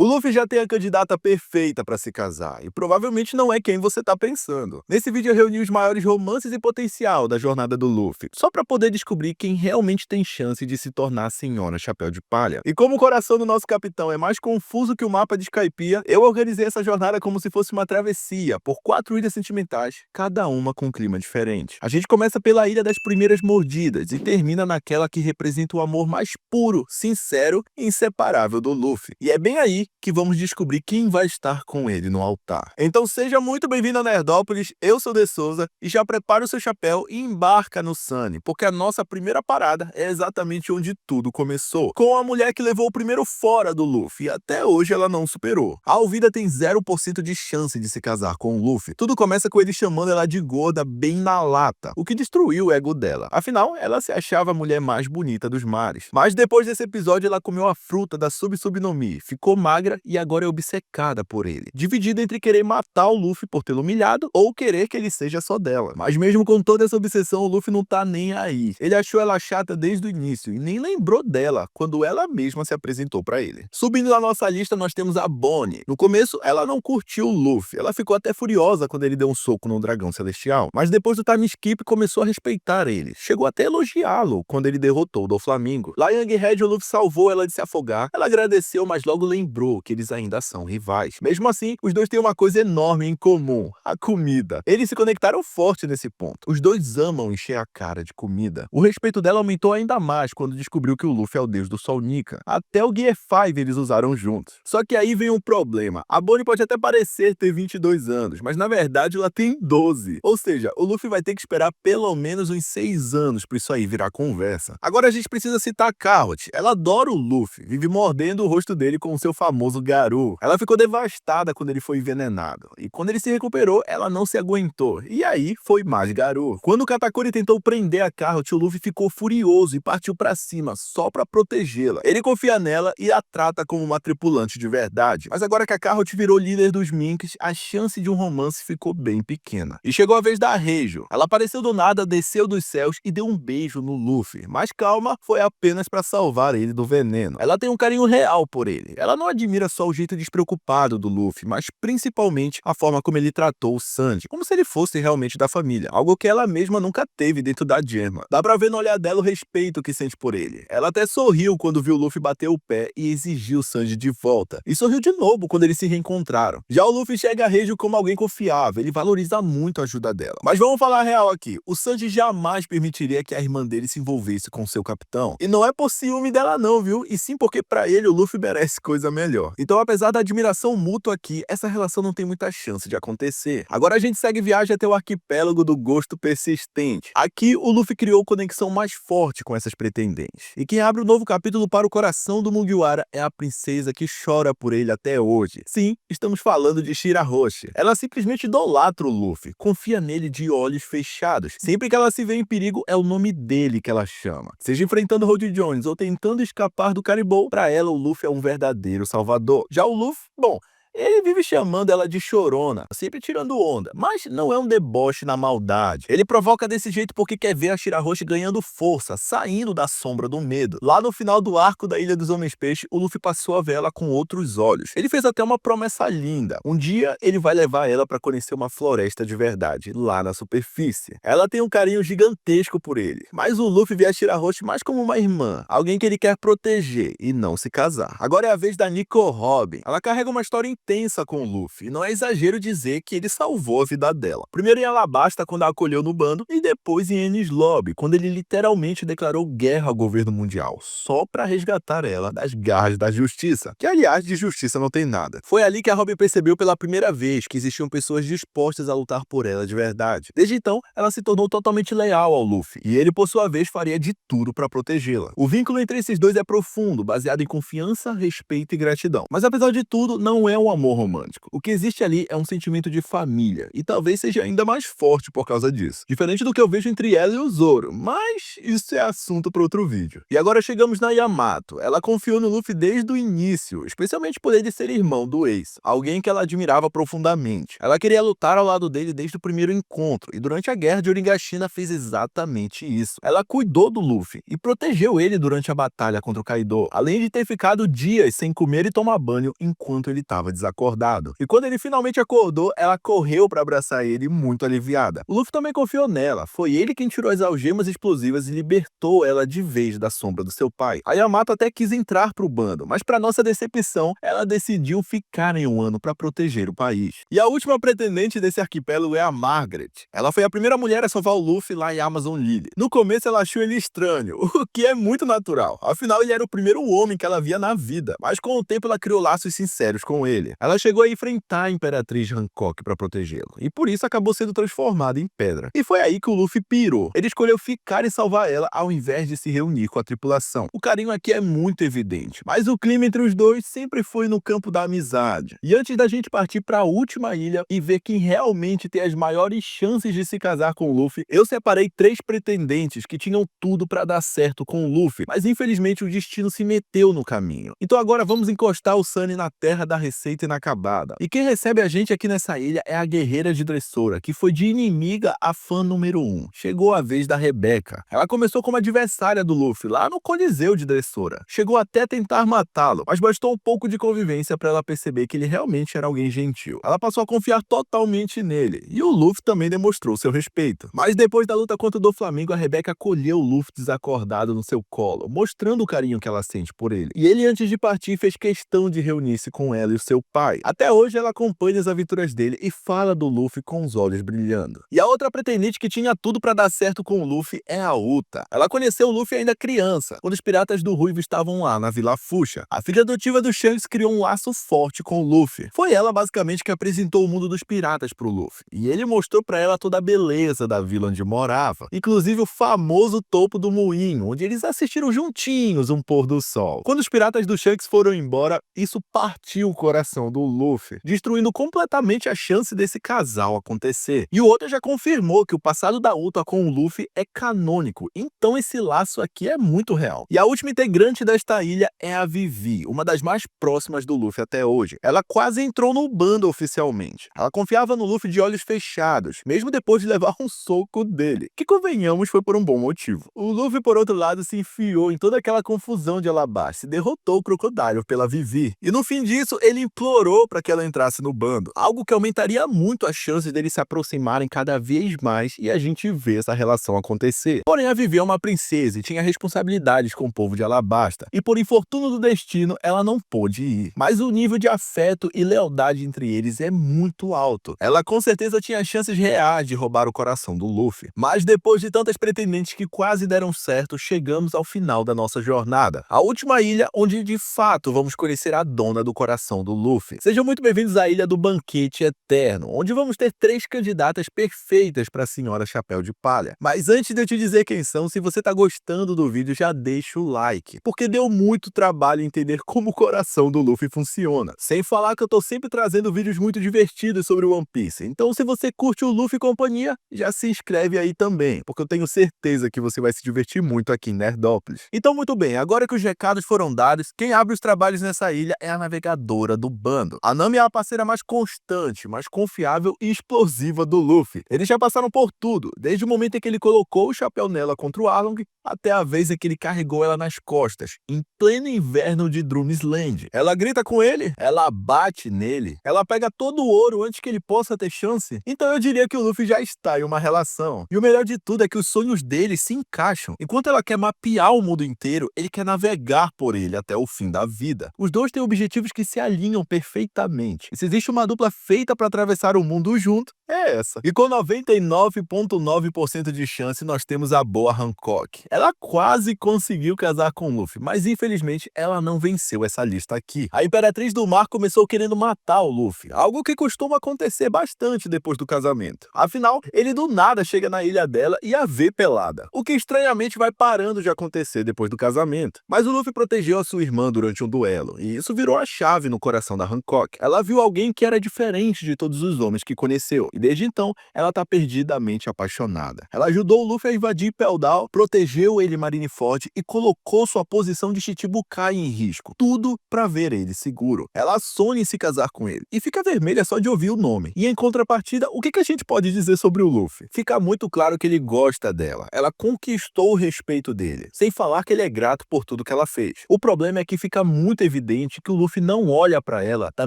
O Luffy já tem a candidata perfeita pra se casar, e provavelmente não é quem você tá pensando. Nesse vídeo eu reuni os maiores romances e potencial da jornada do Luffy, só pra poder descobrir quem realmente tem chance de se tornar a Senhora Chapéu de Palha. E como o coração do nosso capitão é mais confuso que o mapa de Skypiea, eu organizei essa jornada como se fosse uma travessia por 4 ilhas sentimentais, cada uma com um clima diferente. A gente começa pela Ilha das Primeiras Mordidas e termina naquela que representa o amor mais puro, sincero e inseparável do Luffy. E é bem aí que vamos descobrir quem vai estar com ele no altar. Então seja muito bem-vindo a Nerdópolis, eu sou De Souza e já prepara o seu chapéu e embarca no Sunny, porque a nossa primeira parada é exatamente onde tudo começou, com a mulher que levou o primeiro fora do Luffy e até hoje ela não superou. A Alvida tem 0% de chance de se casar com o Luffy. Tudo começa com ele chamando ela de gorda bem na lata, o que destruiu o ego dela. Afinal, ela se achava a mulher mais bonita dos mares. Mas depois desse episódio ela comeu a fruta da Sub no Mi, ficou magra e agora é obcecada por ele, dividida entre querer matar o Luffy por tê-lo humilhado ou querer que ele seja só dela. Mas mesmo com toda essa obsessão, o Luffy não tá nem aí. Ele achou ela chata desde o início e nem lembrou dela quando ela mesma se apresentou pra ele. Subindo na nossa lista, nós temos a Bonnie. No começo, ela não curtiu o Luffy, ela ficou até furiosa quando ele deu um soco no dragão celestial, mas depois do time skip começou a respeitar ele. Chegou até a elogiá-lo quando ele derrotou o Doflamingo. Lá em Egghead, o Luffy salvou ela de se afogar, ela agradeceu, mas logo lembrou que eles ainda são rivais. Mesmo assim, os dois têm uma coisa enorme em comum: a comida. Eles se conectaram forte nesse ponto. Os dois amam encher a cara de comida. O respeito dela aumentou ainda mais quando descobriu que o Luffy é o deus do Sol Nika. Até o Gear 5 eles usaram juntos. Só que aí vem um problema. A Bonnie pode até parecer ter 22 anos, mas na verdade ela tem 12. Ou seja, o Luffy vai ter que esperar pelo menos uns 6 anos pra isso aí virar conversa. Agora a gente precisa citar a Carrot. Ela adora o Luffy, vive mordendo o rosto dele com o seu famoso Garu. Ela ficou devastada quando ele foi envenenado, e quando ele se recuperou, ela não se aguentou, e aí foi mais Garu. Quando o Katakuri tentou prender a Carrot, o Luffy ficou furioso e partiu pra cima só pra protegê-la. Ele confia nela e a trata como uma tripulante de verdade, mas agora que a Carrot virou líder dos Minks, a chance de um romance ficou bem pequena. E chegou a vez da Reijo. Ela apareceu do nada, desceu dos céus e deu um beijo no Luffy, mas calma, foi apenas pra salvar ele do veneno. Ela tem um carinho real por ele. Ela não admira só o jeito despreocupado do Luffy, mas principalmente a forma como ele tratou o Sanji, como se ele fosse realmente da família, algo que ela mesma nunca teve dentro da Germa. Dá pra ver no olhar dela o respeito que sente por ele. Ela até sorriu quando viu o Luffy bater o pé e exigiu o Sanji de volta, e sorriu de novo quando eles se reencontraram. Já o Luffy enxerga a Reijo como alguém confiável, ele valoriza muito a ajuda dela. Mas vamos falar a real aqui, o Sanji jamais permitiria que a irmã dele se envolvesse com seu capitão, e não é por ciúme dela não, viu? E sim porque pra ele o Luffy merece coisa melhor. Então, apesar da admiração mútua aqui, essa relação não tem muita chance de acontecer. Agora a gente segue viagem até o arquipélago do gosto persistente. Aqui, o Luffy criou conexão mais forte com essas pretendentes. E quem abre o novo capítulo para o coração do Mugiwara é a princesa que chora por ele até hoje. Sim, estamos falando de Shirahoshi. Ela simplesmente idolatra o Luffy, confia nele de olhos fechados. Sempre que ela se vê em perigo, é o nome dele que ela chama. Seja enfrentando Rod Jones ou tentando escapar do Caribou, pra ela o Luffy é um verdadeiro salvador. Já o Luffy, bom, ele vive chamando ela de chorona, sempre tirando onda, mas não é um deboche na maldade. Ele provoca desse jeito porque quer ver a Shirahoshi ganhando força, saindo da sombra do medo. Lá no final do arco da Ilha dos Homens-Peixe, o Luffy passou a ver ela com outros olhos. Ele fez até uma promessa linda. Um dia ele vai levar ela para conhecer uma floresta de verdade, lá na superfície. Ela tem um carinho gigantesco por ele, mas o Luffy vê a Shirahoshi mais como uma irmã, alguém que ele quer proteger e não se casar. Agora é a vez da Nico Robin. Ela carrega uma história intensa com o Luffy, e não é exagero dizer que ele salvou a vida dela. Primeiro em Alabasta, quando a acolheu no bando, e depois em Enies Lobby, quando ele literalmente declarou guerra ao governo mundial, só pra resgatar ela das garras da justiça, que aliás de justiça não tem nada. Foi ali que a Robin percebeu pela primeira vez que existiam pessoas dispostas a lutar por ela de verdade. Desde então, ela se tornou totalmente leal ao Luffy, e ele por sua vez faria de tudo pra protegê-la. O vínculo entre esses dois é profundo, baseado em confiança, respeito e gratidão. Mas apesar de tudo, não é um um amor romântico. O que existe ali é um sentimento de família, e talvez seja ainda mais forte por causa disso. Diferente do que eu vejo entre ela e o Zoro, mas isso é assunto para outro vídeo. E agora chegamos na Yamato. Ela confiou no Luffy desde o início, especialmente por ele ser irmão do Ace, alguém que ela admirava profundamente. Ela queria lutar ao lado dele desde o primeiro encontro, e durante a guerra de Onigashima fez exatamente isso. Ela cuidou do Luffy e protegeu ele durante a batalha contra o Kaido, além de ter ficado dias sem comer e tomar banho enquanto ele estava desacordado. E quando ele finalmente acordou, ela correu para abraçar ele muito aliviada. O Luffy também confiou nela, foi ele quem tirou as algemas explosivas e libertou ela de vez da sombra do seu pai. A Yamato até quis entrar pro bando, mas para nossa decepção, ela decidiu ficar em um ano para proteger o país. E a última pretendente desse arquipélago é a Margaret. Ela foi a primeira mulher a salvar o Luffy lá em Amazon Lily. No começo ela achou ele estranho, o que é muito natural, afinal ele era o primeiro homem que ela via na vida, mas com o tempo ela criou laços sinceros com ele. Ela chegou a enfrentar a Imperatriz Hancock para protegê-lo, e por isso acabou sendo transformada em pedra. E foi aí que o Luffy pirou. Ele escolheu ficar e salvar ela ao invés de se reunir com a tripulação. O carinho aqui é muito evidente, mas o clima entre os dois sempre foi no campo da amizade. E antes da gente partir para a última ilha e ver quem realmente tem as maiores chances de se casar com o Luffy, eu separei 3 pretendentes que tinham tudo para dar certo com o Luffy, mas infelizmente o destino se meteu no caminho. Então agora vamos encostar o Sunny na terra da receita inacabada. E quem recebe a gente aqui nessa ilha é a guerreira de Dressora, que foi de inimiga a fã número 1. Chegou a vez da Rebecca. Ela começou como adversária do Luffy lá no Coliseu de Dressora. Chegou até a tentar matá-lo, mas bastou um pouco de convivência para ela perceber que ele realmente era alguém gentil. Ela passou a confiar totalmente nele, e o Luffy também demonstrou seu respeito. Mas depois da luta contra o Doflamingo, a Rebecca acolheu o Luffy desacordado no seu colo, mostrando o carinho que ela sente por ele. E ele, antes de partir, fez questão de reunir-se com ela e o seu pai. Até hoje ela acompanha as aventuras dele e fala do Luffy com os olhos brilhando. E a outra pretendente que tinha tudo para dar certo com o Luffy é a Uta. Ela conheceu o Luffy ainda criança, quando os piratas do Ruivo estavam lá na Vila Fuxa. A filha adotiva do Shanks criou um laço forte com o Luffy. Foi ela basicamente que apresentou o mundo dos piratas pro Luffy, e ele mostrou para ela toda a beleza da vila onde morava, inclusive o famoso topo do moinho, onde eles assistiram juntinhos um pôr do sol. Quando os piratas do Shanks foram embora, isso partiu o coração do Luffy, destruindo completamente a chance desse casal acontecer. E o Oda já confirmou que o passado da Uta com o Luffy é canônico, então esse laço aqui é muito real. E a última integrante desta ilha é a Vivi, uma das mais próximas do Luffy até hoje. Ela quase entrou no bando oficialmente. Ela confiava no Luffy de olhos fechados, mesmo depois de levar um soco dele, que convenhamos foi por um bom motivo. O Luffy, por outro lado, se enfiou em toda aquela confusão de Alabasta e derrotou o Crocodile pela Vivi. E no fim disso, ele implorou para que ela entrasse no bando, algo que aumentaria muito as chances deles se aproximarem cada vez mais e a gente vê essa relação acontecer. Porém, a Vivi é uma princesa e tinha responsabilidades com o povo de Alabasta, e por infortúnio do destino, ela não pôde ir. Mas o nível de afeto e lealdade entre eles é muito alto. Ela com certeza tinha chances reais de roubar o coração do Luffy. Mas depois de tantas pretendentes que quase deram certo, chegamos ao final da nossa jornada, a última ilha onde de fato vamos conhecer a dona do coração do Luffy. Sejam muito bem-vindos à Ilha do Banquete Eterno, onde vamos ter 3 candidatas perfeitas para a Senhora Chapéu de Palha. Mas antes de eu te dizer quem são, se você tá gostando do vídeo, já deixa o like, porque deu muito trabalho entender como o coração do Luffy funciona. Sem falar que eu tô sempre trazendo vídeos muito divertidos sobre o One Piece, então se você curte o Luffy e companhia, já se inscreve aí também, porque eu tenho certeza que você vai se divertir muito aqui em Nerdópolis. Então muito bem, agora que os recados foram dados, quem abre os trabalhos nessa ilha é a navegadora do bando. A Nami é a parceira mais constante, mais confiável e explosiva do Luffy. Eles já passaram por tudo, desde o momento em que ele colocou o chapéu nela contra o Arlong, até a vez em que ele carregou ela nas costas, em pleno inverno de Drumm's Land. Ela grita com ele, ela bate nele, ela pega todo o ouro antes que ele possa ter chance. Então eu diria que o Luffy já está em uma relação. E o melhor de tudo é que os sonhos dele se encaixam. Enquanto ela quer mapear o mundo inteiro, ele quer navegar por ele até o fim da vida. Os dois têm objetivos que se alinham perfeitamente. E se existe uma dupla feita para atravessar o mundo junto, é essa. E com 99,9% de chance, nós temos a boa Hancock. Ela quase conseguiu casar com Luffy, mas infelizmente ela não venceu essa lista aqui. A Imperatriz do Mar começou querendo matar o Luffy, algo que costuma acontecer bastante depois do casamento. Afinal, ele do nada chega na ilha dela e a vê pelada, o que estranhamente vai parando de acontecer depois do casamento. Mas o Luffy protegeu a sua irmã durante um duelo, e isso virou a chave no coração da Hancock. Ela viu alguém que era diferente de todos os homens que conheceu, e desde então, ela tá perdidamente apaixonada. Ela ajudou o Luffy a invadir Peldal, protegeu ele em Marineford e colocou sua posição de Shichibukai em risco. Tudo pra ver ele seguro. Ela sonha em se casar com ele, e fica vermelha só de ouvir o nome. E em contrapartida, o que a gente pode dizer sobre o Luffy? Fica muito claro que ele gosta dela. Ela conquistou o respeito dele, sem falar que ele é grato por tudo que ela fez. O problema é que fica muito evidente que o Luffy não olha pra ela da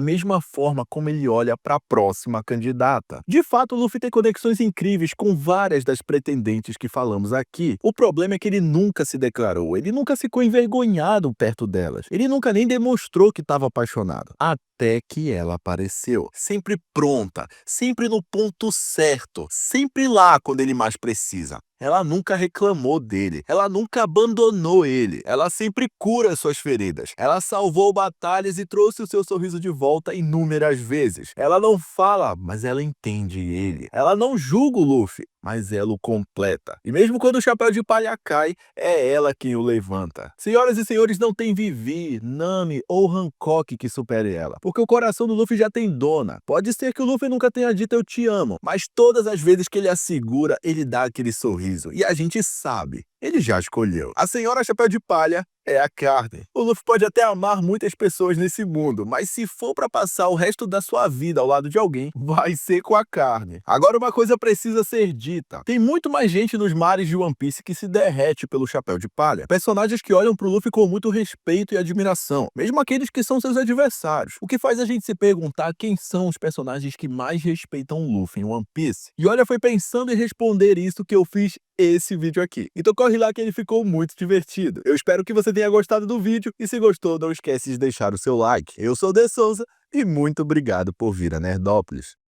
mesma forma como ele olha pra próxima candidata. De fato, o Luffy tem conexões incríveis com várias das pretendentes que falamos aqui. O problema é que ele nunca se declarou, ele nunca ficou envergonhado perto delas, ele nunca nem demonstrou que estava apaixonado. Até que ela apareceu, sempre pronta, sempre no ponto certo, sempre lá quando ele mais precisa. Ela nunca reclamou dele, ela nunca abandonou ele, ela sempre cura suas feridas. Ela salvou batalhas e trouxe o seu sorriso de volta inúmeras vezes. Ela não fala, mas ela entende ele. Ela não julga o Luffy, mas ela o completa. E mesmo quando o chapéu de palha cai, é ela quem o levanta. Senhoras e senhores, não tem Vivi, Nami ou Hancock que supere ela, porque o coração do Luffy já tem dona. Pode ser que o Luffy nunca tenha dito eu te amo, mas todas as vezes que ele a segura, ele dá aquele sorriso. E a gente sabe, ele já escolheu. A senhora Chapéu de Palha é a carne. O Luffy pode até amar muitas pessoas nesse mundo, mas se for pra passar o resto da sua vida ao lado de alguém, vai ser com a carne. Agora uma coisa precisa ser dita. Tem muito mais gente nos mares de One Piece que se derrete pelo Chapéu de Palha. Personagens que olham pro Luffy com muito respeito e admiração, mesmo aqueles que são seus adversários. O que faz a gente se perguntar quem são os personagens que mais respeitam o Luffy em One Piece. E olha, foi pensando em responder isso que eu fiz esse vídeo aqui. Então corre lá que ele ficou muito divertido. Eu espero que você tenha gostado do vídeo e se gostou, não esquece de deixar o seu like. Eu sou o De Souza e muito obrigado por vir a Nerdópolis.